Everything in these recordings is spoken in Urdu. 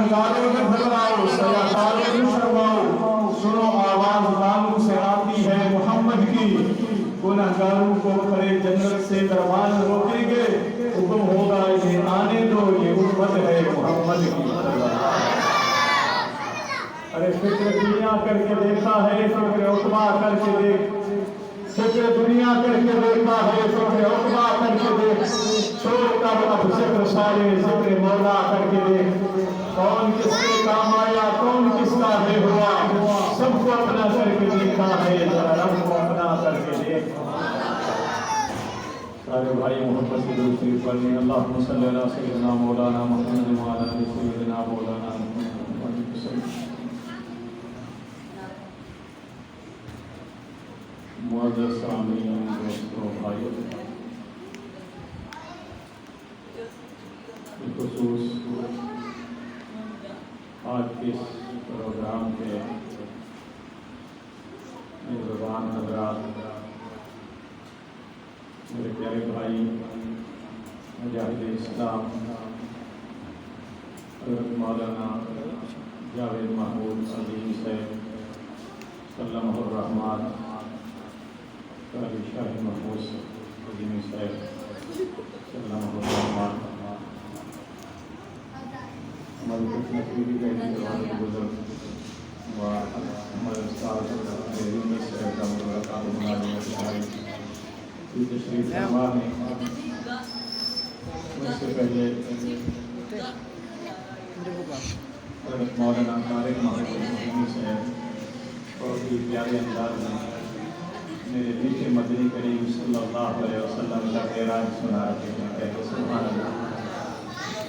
گنہگاروں میں گھبراؤ، سیاحوں میں شرماؤ، سنو آواز لالوں سے آتی ہے محمد کی، گنہگاروں کو کھڑے جنت سے دربان روکیں گے، حکم ہوگا انہیں آنے دو، یہ امت ہے محمد کی۔ ارے فکر دنیا کر کے دیکھا ہے، فکر عقبہ کر کے دیکھ، فکر دنیا کر کے دیکھا ہے، فکر عقبہ کر کے دیکھ، چھوڑ کر اب ذکر سارے ذکر مولا کر کے دیکھ، کون کس کے کام آیا، کون کس کا بے ہوا، سب کو اپنا کر کے دیکھا ہے، ذرا رب کو اپنا کر کے دیکھ۔ سارے بھائی محبت سے درود شریف پڑھیں، اللہم صلی علی سیدنا مولانا محمد وعلی آل سیدنا مولانا محمد وسلم۔ معزز سامعین، دوستوں، بھائیوں، بالخصوص آج کے اس پروگرام کے میزبان حضرات، میرے پیارے بھائی مجاہد اسلام حضرت مولانا جاوید محمود عظیم صاحب سلمہ الرحمن، قاری شاہ محمود عظیم صاحب سلمہ الرحمن، ہمارے کچھ نقیبی کا انتظار بزرگ و ہمارے استاد حضرت صاحب کا مبارکات مناظر بھائی یہ تشریف فرما ہے۔ مجھ سے پہلے حضرت مولانا طارق محمود عظیم صاحب بہت ہی پیارے انداز میں میرے پیچھے مدنی کریم صلی اللہ علیہ وسلم کا معراج سنا رہے ہیں، کہتے سبحان اللہ۔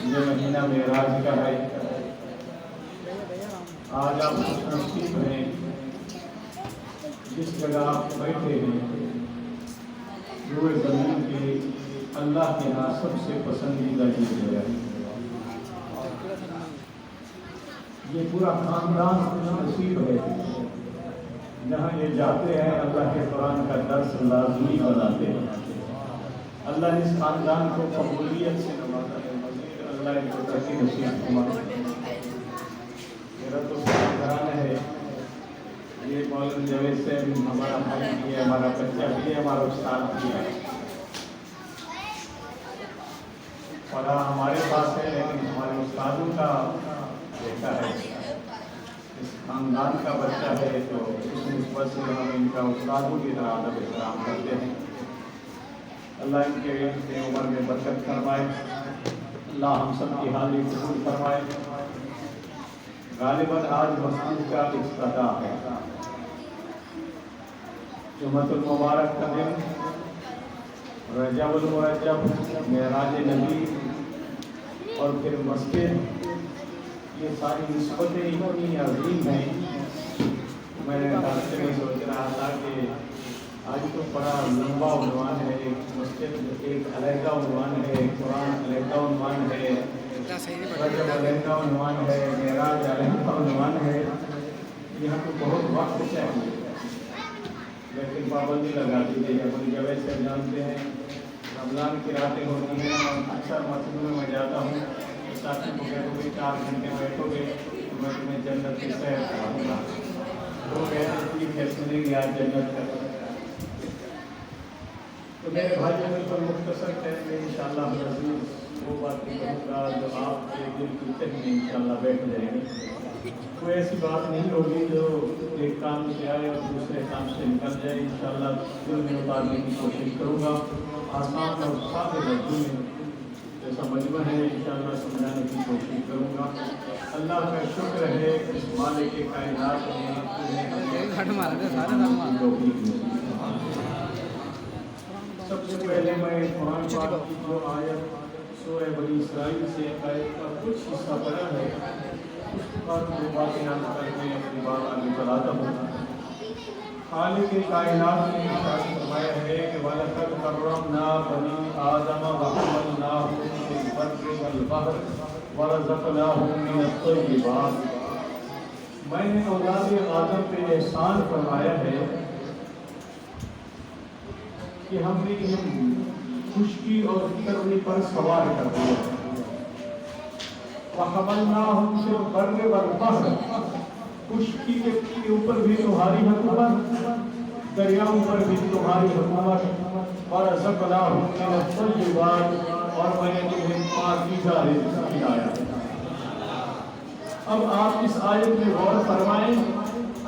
یہ مہینہ معراج کا ہے۔ آج آپ خوش نصیب ہیں جس جگہ آپ بیٹھے ہیں، روئے زمین کے اللہ کے ہاں سب سے پسندیدہ چیز ہے۔ یہ پورا خاندان خوش نصیب ہے، جہاں یہ جاتے ہیں اللہ کے قرآن کا درس لازمی بناتے ہیں۔ اللہ اس خاندان کو قبولیت سے نوازا ہے، مزید اللہ ان کو ترقی نصیب فرمائے۔ میرا تو گھرانا ہے، یہ مولانا جاوید سے ہمارا بھائی بھی ہے، ہمارا بچہ بھی ہے، ہمارا استاد بھی ہے، پڑھا ہمارے پاس ہے لیکن ہمارے استادوں کا بیٹا ہے، اس خاندان کا بچہ ہے، تو اس نسبت سے ہم ان کا استادوں کی طرح ادب احترام کرتے ہیں۔ اللہ ان کے عمر میں برکت فرمائے، اللہ ہم سب کی حالی قبول فرمائے۔ غالباً آج مسجد کا افتتاح ہے، جمعۃ المبارک کا دن، رجب المرجب، معراج نبی اور پھر مسجد، یہ ساری نسبتیں اتنی عظیم ہیں۔ میں راستے میں سوچ رہا تھا کہ آج تو بڑا لمبا عنوان ہے، ایک مسجد ایک علیحدہ عنوان ہے، قرآن علیحدہ عنوان ہے، رجب علیحدہ عنوان ہے، معراج علیحدہ عنوان ہے، یہاں تو بہت وقت چاہیے، لیکن پابندی لگا دی گئی ہے۔ مجھے جاوید صاحب جانتے ہیں، رمضان کی راتیں ہوتی ہیں، اکثر مسجد میں جاتا ہوں، ساتھی کو کہتے ہوئے 4 گھنٹے بیٹھو گے تو میں تمہیں جنت کی سیر کراؤں گا، تو کہتے ٹھیک ہے سنیں گے آج جنت کا۔ تو میرے بھائیوں میں پر مختصر ٹائم میں انشاءاللہ عزیز وہ بات کہوں گا جو آپ کے دل کی تہ میں انشاءاللہ بیٹھ جائیں گے۔ کوئی ایسی بات نہیں ہوگی جو ایک کام سے آئے اور دوسرے کام سے نکل جائے، انشاءاللہ دل میں اتارنے کی کوشش کروں گا، آسان اور سادے لفظوں میں جیسا مجمع ہے انشاءاللہ سمجھانے کی کوشش کروں گا۔ اللہ کا شکر ہے اس مالک کائنات نے سب سے پہلے میں قرآن پاک کی جو آیت سورہ بنی اسرائیل سے آیت کا کچھ حصہ پڑھا ہے، اس پر جو باتیں عرض کر کے اپنی بات آگے چلاتا ہوں۔ خالق کائنات نے ارشاد فرمایا ہے کہ وَلَقَدْ كَرَّمْنَا بَنِي آدَمَ وَحَمَلْنَاهُمْ فِي الْبَرِّ وَالْبَحْرِ وَرَزَقْنَاهُمْ مِنَ الطَّيِّبَاتِ۔ میں نے اولاد آدم پہ احسان فرمایا ہے کہ ہم نے انہیں خشکی اور ترنی پر سوار کر دیا، وحملناہم فی البر والبحر، خشکی کے اوپر بھی تمہاری حکومت، دریاؤں پر بھی تمہاری حکومت، ورزقناہم من الطیبات، اور میں نے تمہیں پاکیزہ رزق کھلایا۔ اب آپ اس آیت میں غور فرمائیں،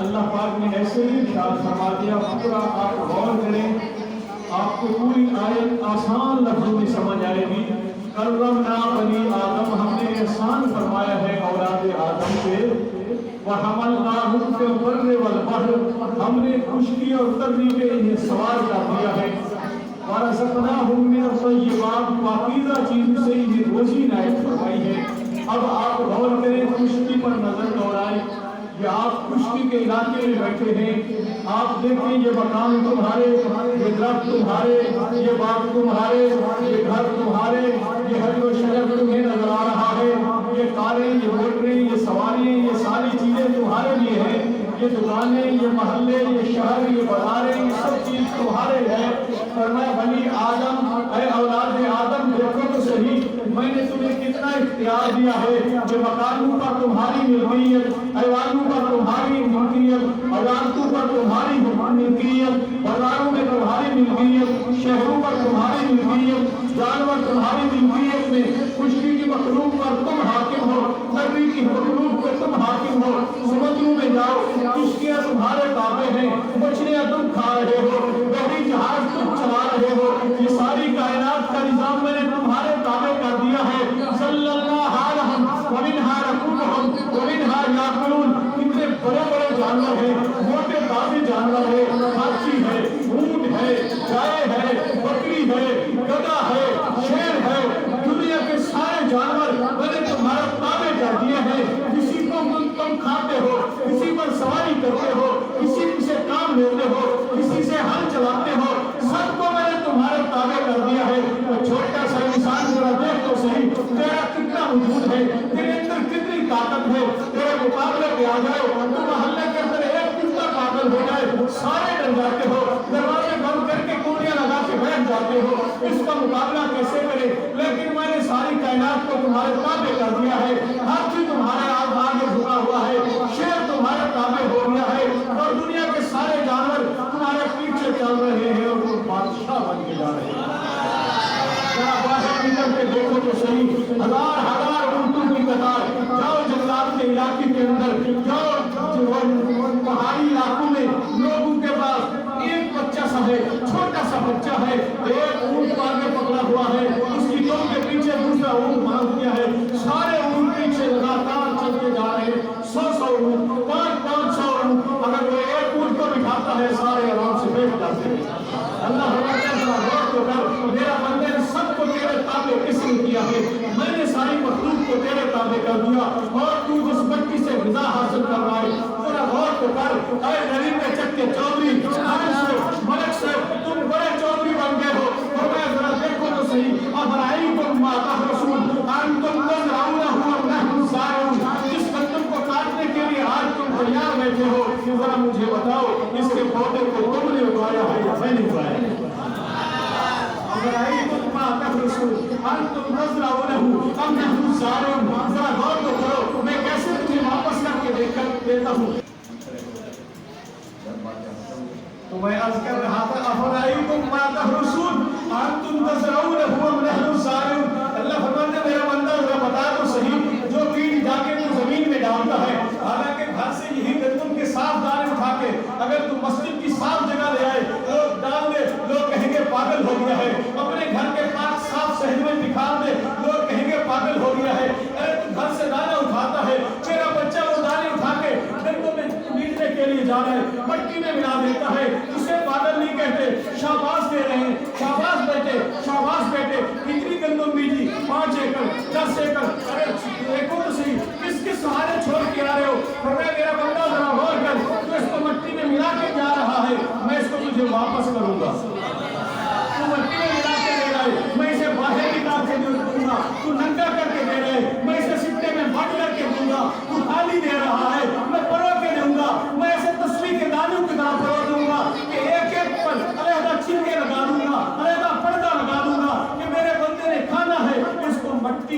اللہ پاک نے ایسے ہی ارشاد فرما دیا، پورا آپ غور کریں، آپ کو پوری آیت آسان لفظوں میں سمجھ آئے گی۔ کرمنا بنی آدم، ہم نے احسان فرمایا ہے اولاد آدم پہ، وحملناہم فی البر والبحر، ہم نے خشکی اور تری پہ انہیں سوار کر دیا ہے، ورزقناہم من الطیبات، پاکیزہ چیز سے انہیں روزی عنایت فرمائی ہے۔ اب آپ غور کریں، خشکی پر نظر دوڑائیں، یہ آپ خشکی کے علاقے میں بیٹھے ہیں، آپ دیکھیں یہ مکان تمہارے، یہ درخت تمہارے، یہ باغ تمہارے، یہ گھر تمہارے، یہ حج و شجر تمہیں نظر آ رہا ہے، یہ کاریں، یہ موٹریں، یہ سواریاں، یہ ساری چیزیں تمہارے لیے ہیں، یہ دکانیں، یہ محلے، یہ شہر، یہ بازاریں، یہ سب چیز تمہارے ہیں۔ فرمایا بنی آدم، اے اولاد آدم دیکھو تو صحیح، میں نے تمہیں کتنا اختیار دیا ہے کہ مکانوں پر تمہاری ملکیت، حیوانوں پر تمہاری ملکیت، عدالتوں پر تمہاری ملکیت، بازاروں میں تمہاری ملکیت، شہروں پر تمہاری ملکیت، جانور تمہاری ملکیت میں، خشکی کی مخلوق پر تم حاکم ہو، تری کی مخلوق پر تم حاکم ہو، سمندروں میں جاؤ، کشتیاں تمہارے تابع ہیں، مچھلیاں تم کھا رہے ہو، بحری جہاز تم چلا رہے ہو، یہ ساری کائنات کا نظام میں نے تمہارے تابع کر دیا ہے۔ صلی اللہ علیہ ومنہا رکوبہم ومنہا یاکلون، کتنے بڑے بڑے جانور ہیں، موٹے تازے جانور ہیں، ہاتھی ہے، اونٹ ہے، گائے ہے، بکری ہے، گدھا ہے، شیر ہے، دنیا کے سارے جانور میں نے تمہارا تابع کر دیے ہیں۔ کسی کو تم کھاتے ہو، کسی پر سواری کرتے ہو، کسی سے کام لیتے ہو، کسی سے ہل چلاتے ہو، سب کو میں نے تمہارے تابع کر دیا ہے۔ چھوٹا سا انسان ذرا دیکھ تو صحیح، تیرا کتنا وجود ہے، تیرے اندر کتنی طاقت ہے، تیرے مقابلے پہ آ جائے تو محلے کے اندر ایک کتنا پاگل ہو جائے، سارے ڈر جاتے ہو، دروازے بند کر کے کونیاں لگا کے بیٹھ جاتے ہو، اس کا مقابلہ کیسے کرے؟ لیکن میں نے ساری کائنات کو تمہارے تابع کر دیا ہے، ہاتھی تمہارے آگے جھکا ہوا ہے، شیر تمہارے تابع ہو گیا ہے، اور دنیا کے سارے جانور تمہارے پیچھے چل رہے ہیں اور تم بادشاہ بن کے جا رہے ہیں۔ ذرا باہر نکل کے دیکھو تو صحیح، ہزار ہزار اونٹوں کی قطار، جاؤ جنگلات کے علاقے کے اندر، جاؤ پہاڑی علاقوں میں، لوگوں کے پاس ایک بچہ سا ہے، چھوٹا سا بچہ ہے، ایک اونٹ آگے پکڑا ہوا ہے، اس کی ٹونگ کے پیچھے دوسرا اونٹ باندھ دیا ہے، سارے اونٹ پیچھے لگاتار چلتے جا رہے ہیں، 100 اونٹ، 500 اونٹ، اگر وہ ایک اونٹ کو بٹھاتا ہے سارے آرام سے بیٹھ جاتے ہیں۔ اللہ میرا بندے نے سب کو تیرے تابع کس نے کیا ہے؟ میں نے ساری مخلوق کو تیرے تابع کر دیا، اور تو جس مٹی سے غذا حاصل کر رہا ہے، ذرا غور تو کر، اے غریب کے چکے چودھری، ملک سے تم بڑے چودھری بن گئے ہو، اور میں ذرا دیکھو تو صحیح، افرأیتم ما تحرثون انتم تزرعونہ ام نحن زارعون، جس گندم کو کاٹنے کے لیے آج تم تیار بیٹھے ہو، ذرا مجھے بتاؤ اس کے پودے کو تم نے اگایا ہے یا میں نے اگایا ہے؟ افرأیتم ما تحرثون انتم تزرعونہ ام نحن زارعون، ذرا غور تو کرو، میں کیسے تمہیں واپس کر کے دیتا ہوں۔ تو میں عرض کر رہا تھا، افرأیتم ما تحرثون انتم تزرعونہ ام نحن زارعون، اللہ فرماتا ہے میرا بندہ ذرا بتا تو صحیح، جو بیج جا کے تو زمین میں ڈالتا ہے، حالانکہ گھر سے یہی گندم کے صاف دانے اٹھا کے اگر تو مسجد کی صاف جگہ لے آئے، لوگ ڈال دے، لوگ کہیں گے پاگل ہو گیا ہے، اپنے گھر کے پاس صاف صحن میں دکھا دے، لوگ کہیں گے پاگل ہو گیا ہے، ارے تو گھر سے دانا اٹھاتا ہے، میرا بچہ وہ دانے اٹھا کے گندم میں بیجنے کے لیے جا رہا ہے، مٹی میں ملا دیتا ہے، اسے پاگل نہیں کہتے، شاباش دے رہے ہیں، شاباش بیٹے، شاباش بیٹے، اتنی گندم بیجی، 5 ایکڑ 10 ایکڑ، ارے دیکھو تو صحیح، کس سہارے چھوڑ کے آ رہے ہو؟ فرمایا میرا بندہ ذرا غور کر، تو اس کو مٹی میں ملا کے جا رہا ہے، میں اس کو تجھے واپس کروں گا، تو مٹی میں ملا کے دے رہا ہے، میں اسے باہر نکال کے دوں گا، تو ننگا کر کے دے رہے، میں اسے سکتے میں بٹ کر کے دوں گا، تو خالی دے رہا ہے، میں پرو کے دوں گا، میں اسے تسبیح کے دانوں کی طرح پرو دوں گا کہ ایک ایک پر علیحدہ چھلکے لگا دوں گا، علیحدہ پردہ لگا دوں گا کہ میرے بندے نے کھانا ہے، اس کو مٹی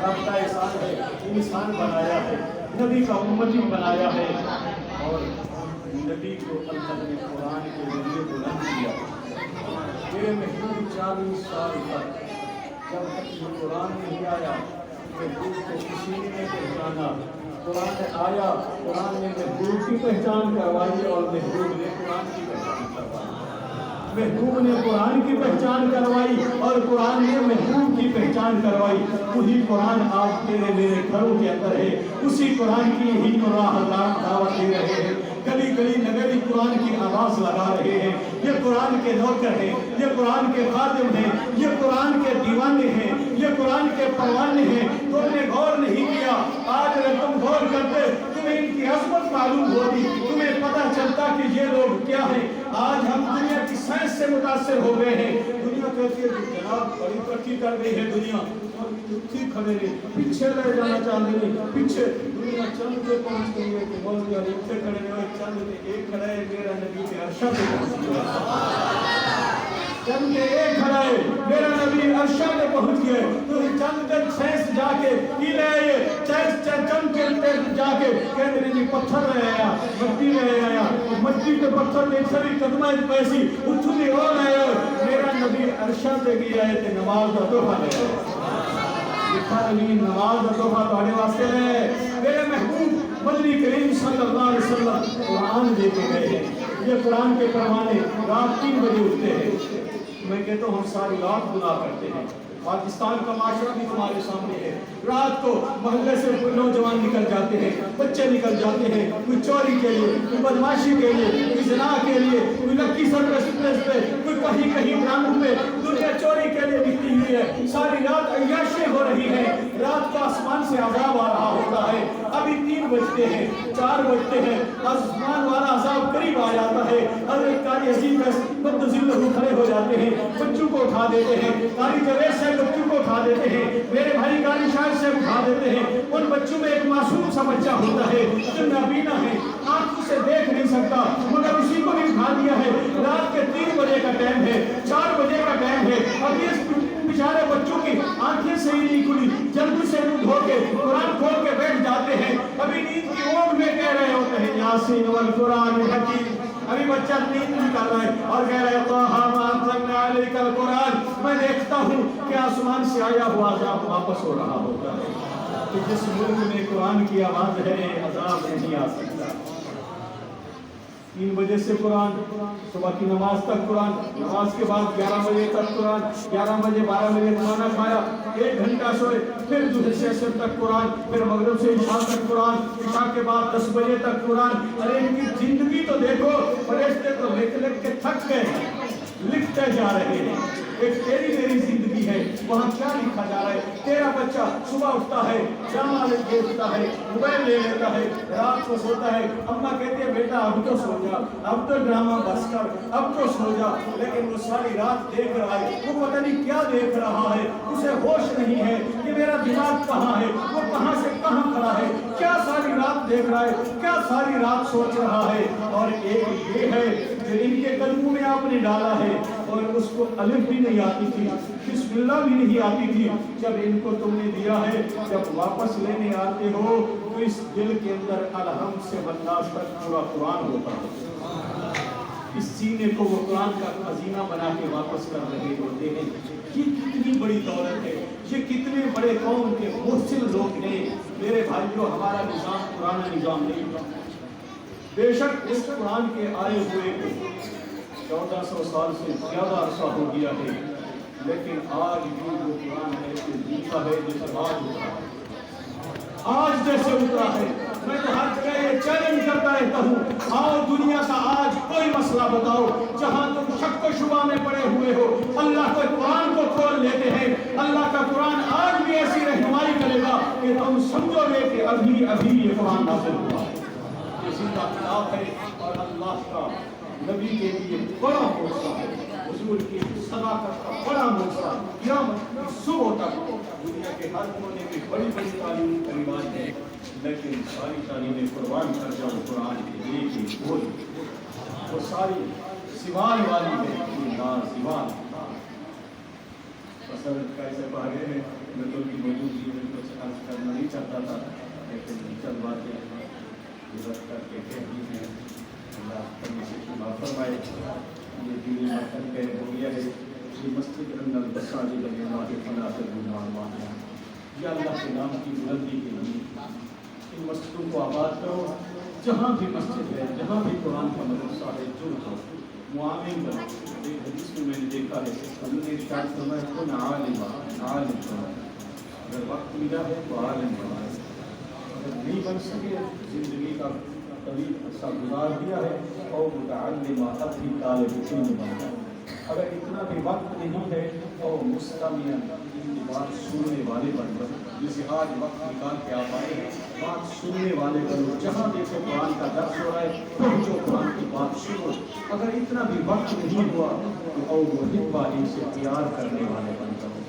رب کا احسان ہے، انسان بنایا ہے، نبی کا امتی بنایا ہے، اور نبی کو اللہ نے قرآن کے ذریعے بلند کیا۔ میرے محبوب 40 سال تک جب تک یہ قرآن نہیں آیا، محبوب کو کسی نے نہیں پہچانا۔ قرآن آیا، قرآن نے محبوب کی پہچان کروائی اور محبوب نے قرآن کی پہچان کروائی۔ محبوب نے قرآن کی پہچان کروائی اور قرآن نے محبوب کی پہچان کروائی۔ وہی قرآن آج تیرے میرے گھروں کے اندر ہے، اسی قرآن کی ہی راہ دعوت دے رہے ہیں، گلی گلی نگری قرآن کی آواز لگا رہے ہیں۔ یہ قرآن کے نوکر ہیں، یہ قرآن کے خادم ہیں، یہ قرآن کے دیوانے ہیں، یہ قرآن کے پروانے ہیں۔ تم نے غور نہیں کیا، آج اگر تم غور کرتے تمہیں ان کی عظمت معلوم ہوتی، تمہیں پتہ چلتا کہ یہ لوگ کیا ہیں۔ آج ہم دنیا کی سائنس سے متاثر ہو گئے ہیں۔ دنیا کہتی ہے کہ جناب بڑی ترقی کر گئی ہے دنیا، اور ٹھیک کھڑے رہے، پیچھے لے جانا چاہتے ہیں، پیچھے دنیا چند پہ پہنچ گئی ہے کہ مولوی اور ایک پہ کھڑے ہوئے، چند پہ ایک کھڑا ہے، میرا نبی کے عرشہ پہ پہنچ گیا۔ چند پہ ایک کھڑا ہے، میرا نبی عرشہ پہ پہنچ گیا۔ تو چند پہ سائنس جا کے کی لے آئے، چند پہ جا کے کہتے ہیں جی پتھر لے آیا، مٹی لے آیا، مٹی کے پتھر میں سبھی قدمہ پیسی اٹھلی ہو لے آئے۔ میرا نبی عرشہ پہ گیا ہے کہ نماز کا تحفہ لے آئے۔ لکھا نبی نماز کا تحفہ تھوڑے واسطے ہے۔ میرے محبوب مدنی کریم صلی اللہ علیہ وسلم قرآن دے کے گئے ہیں۔ یہ قرآن کے پروانے رات 3 بجے اٹھتے ہیں۔ میں کہتا ہوں ہم ساری رات گناہ کرتے ہیں۔ پاکستان کا معاشرہ بھی تمہارے سامنے ہے۔ رات کو محلے سے نوجوان نکل جاتے ہیں، بچے نکل جاتے ہیں، کوئی چوری کے لیے، کوئی بدماشی کے لیے، کوئی زنا کے لیے، کوئی لکی سرپرست پہ، کوئی کہیں براموں پہ، دنیا چوری کے لیے نکلی ہوئی ہے۔ ساری رات عیاشیں ہو رہی ہیں، رات کو آسمان سے عذاب آ رہا ہوتا ہے۔ ابھی 3 بجتے ہیں، 4 بجتے ہیں، آسمان والا عذاب قریب آ جاتا ہے۔ حضرت قاری عظیم کھڑے ہو جاتے ہیں، بچوں کو اٹھا دیتے ہیں، قاری جوید سے بچوں کو اٹھا دیتے ہیں، میرے بھائی قاری شاہ سے اٹھا دیتے ہیں۔ ان بچوں میں ایک معصوم سا بچہ ہوتا ہے جو نابینا ہے، آنکھوں سے دیکھ نہیں سکتا، مگر اسی کو بھی اٹھا دیا ہے۔ رات کے 3 بجے کا ٹائم ہے، 4 بجے کا ٹائم ہے، اب اس بیچارے بچوں کی آنکھیں سے ہی نہیں کھلی، جلدی سے منہ دھو کے قرآن کھول کے بیٹھ جاتے ہیں۔ ابھی نیند کی اونگ میں کہہ رہے ہوتے ہیں یاسین والقرآن الحکیم۔ ابھی بچہ نیند نہیں کر رہا ہے اور کہہ رہے طٰہٰ مَا أَنزَلْنَا عَلَيْكَ الْقُرْآنَ۔ میں دیکھتا ہوں کہ آسمان سے آیا ہوا عذاب واپس ہو رہا ہوتا ہے کہ جس ملک میں قرآن کی آواز ہے عذاب نہیں آ سکتا۔ 3 بجے سے قرآن، صبح کی نماز تک قرآن، نماز کے بعد 11 بجے تک قرآن، 11 بجے 12 بجے کھانا کھایا، 1 گھنٹہ سوئے، پھر ظہر سے عصر تک قرآن، پھر مغرب سے عشاء تک قرآن، عشاء کے بعد 10 بجے تک قرآن۔ ارے ان کی زندگی تو دیکھو، فرشتے تو لکھ کے تھک گئے، لکھتے جا رہے ہیں۔ ایک تیری میری زندگی ہے، وہاں کیا لکھا جا رہا ہے؟ تیرا بچہ صبح اٹھتا ہے، جامع دیکھتا ہے، موبائل لے لیتا ہے، رات کو سوتا ہے، اماں کہتی ہے بیٹا اب تو سو جا، اب تو ڈرامہ بس کر، اب تو سو جا، لیکن وہ ساری رات دیکھ رہا ہے، وہ پتہ نہیں کیا دیکھ رہا ہے، اسے ہوش نہیں ہے کہ میرا دماغ کہاں ہے، وہ کہاں سے کہاں کھڑا ہے، کیا ساری رات دیکھ رہا ہے، کیا ساری رات سوچ رہا ہے۔ اور ایک یہ ہے جو ان کے قدموں میں آپ نے ڈالا ہے، اور اس کو الف بھی نہیں آتی تھی، بسم اللہ بھی نہیں آتی تھی، جب ان کو تم نے دیا ہے، جب واپس لینے آتے ہو تو اس دل کے اندر الحمد سے والناس تک پورا قرآن ہوتا ہے۔ اس سینے کو وہ قرآن کا خزینہ بنا کے واپس کر رہے ہوتے ہیں۔ یہ کتنی بڑی دولت ہے، یہ کتنے بڑے قوم کے محسن لوگ ہیں۔ میرے بھائیو، ہمارا نظام پرانا نظام نہیں تھا، بے شک اس قرآن کے آئے ہوئے کو 1400 سال سے زیادہ عرصہ ہو گیا ہے، لیکن آج بھی وہ قرآن ایسے جیتا ہے جیسے آج اترا ہے، آج جیسے اترا ہے۔ میں تو ہر جگہ یہ چیلنج کرتا رہتا ہوں، آؤ دنیا کا آج کوئی مسئلہ بتاؤ جہاں تم شک و شبہ میں پڑے ہوئے ہو، اللہ کے قرآن کو کھول لیتے ہیں۔ اللہ کا قرآن آج بھی ایسی رہنمائی کرے گا کہ تم سمجھو گے کہ ابھی ابھی یہ قرآن نازل ہوا ہے، یہ زندہ کتاب ہے، اور اللہ کا نبی کے لیے بڑا موقع ہے، حضور کی صداقت کا بڑا موقع، قیامت کی صبح تک دنیا کے ہر کونے میں بڑی بڑی تعلیم کا رواج ہے، لیکن ساری تعلیمیں قربان کر جاؤ قرآن کے لیے کی بول، وہ ساری سوال والی ہے، نازیوان۔ اصل کیسے پاگے ہیں، میں تو کی موجود خرچ کرنا نہیں چاہتا تھا، لیکن چند باتیں رکھ کر کے کہہ دی ہیں۔ اللہ کرنے سے معاف فرمائے۔ یہ دینی مکتب کا ہو گیا ہے، یہ مسجد اندر بسالی لگے ہمارے فلاح گمان مانگنا، یا اللہ کے نام کی بلندی کے لیے ان مسجدوں کو آباد کرو۔ جہاں بھی مسجد ہے، جہاں بھی قرآن کا مدرسہ ہے، جڑ دو، معاون بنو۔ ایک حدیث میں نے دیکھا ہے، حضور نے ارشاد فرمایا کن عالما، عالم بنو۔ اگر وقت ملا ہے تو عالم بنا، اگر نہیں بن سکے زندگی کا طویل عرصہ گزار دیا ہے اور متعلمہ اب بھی طالب علم بن جائے۔ اگر اتنا بھی وقت نہیں ہے اور مستمع ان کی بات سننے والے بن جائے، جسے آج وقت نکال کے آپ آئے ہیں، بات سننے والے بنو۔ جہاں دیکھو قرآن کا درس ہو رہا ہے، پہنچو قرآن کی بات سنو۔ اگر اتنا بھی وقت نہیں ہوا تو او محبہ ان سے پیار کرنے والے بن جاؤ۔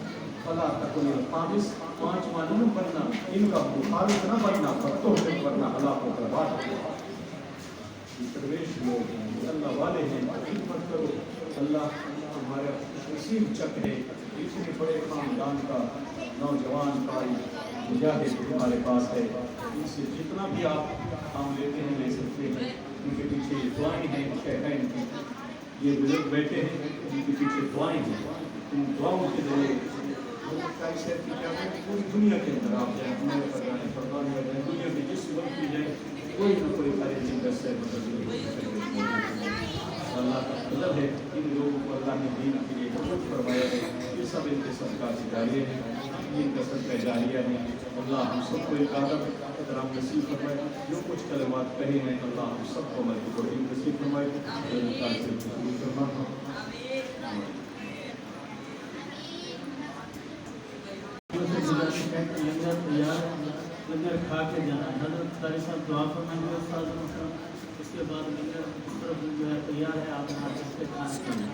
فلا تکن الخامس، پانچواں نہ بننا، ان کا مخالف نہ بننا، بتوں سے بننا، اللہ کو برباد کرنا۔ درویش لوگ ہیں، اللہ والے ہیں، خدمت کرو۔ اللہ ہمارا نصیب چک ہے، اتنے بڑے خاندان کا نوجوان کا مجاہد ہمارے پاس ہے، ان سے جتنا بھی آپ کام لیتے ہیں لے سکتے ہیں۔ ان کے پیچھے دعائیں ہیں، شیخین کی، یہ بزرگ بیٹے ہیں، ان کے پیچھے دعائیں ہیں، ان دعاؤں کے ذریعے پوری دنیا کے اندر آپ جائیں، ہمارے پردانے پردان میں جائیں، دنیا میں جس وقت بھی جائیں، کوئی نہ کوئی خارجی دس ہے اللہ کا مطلب ہے۔ ان لوگوں کو اللہ نے دین کے لیے بہت فرمایا ہے، یہ سب ان کے صدقہ جاریہ ہیں، ان کا صدقہ جاریہ ہے۔ اللہ ہم سب کو ایک ادب احترام نصیب فرمائے، جو کچھ کلمات کہے ہیں اللہ ہم سب کو عمل کی توفیق نصیب فرمائے۔ لنگر کھا کے جانا، حضرت قاری صاحب دعا فرمائیں گے استاد محترم، اس کے بعد لنگر اس طرف جو ہے تیار ہے، آپ یہاں سے کھانے کے لیے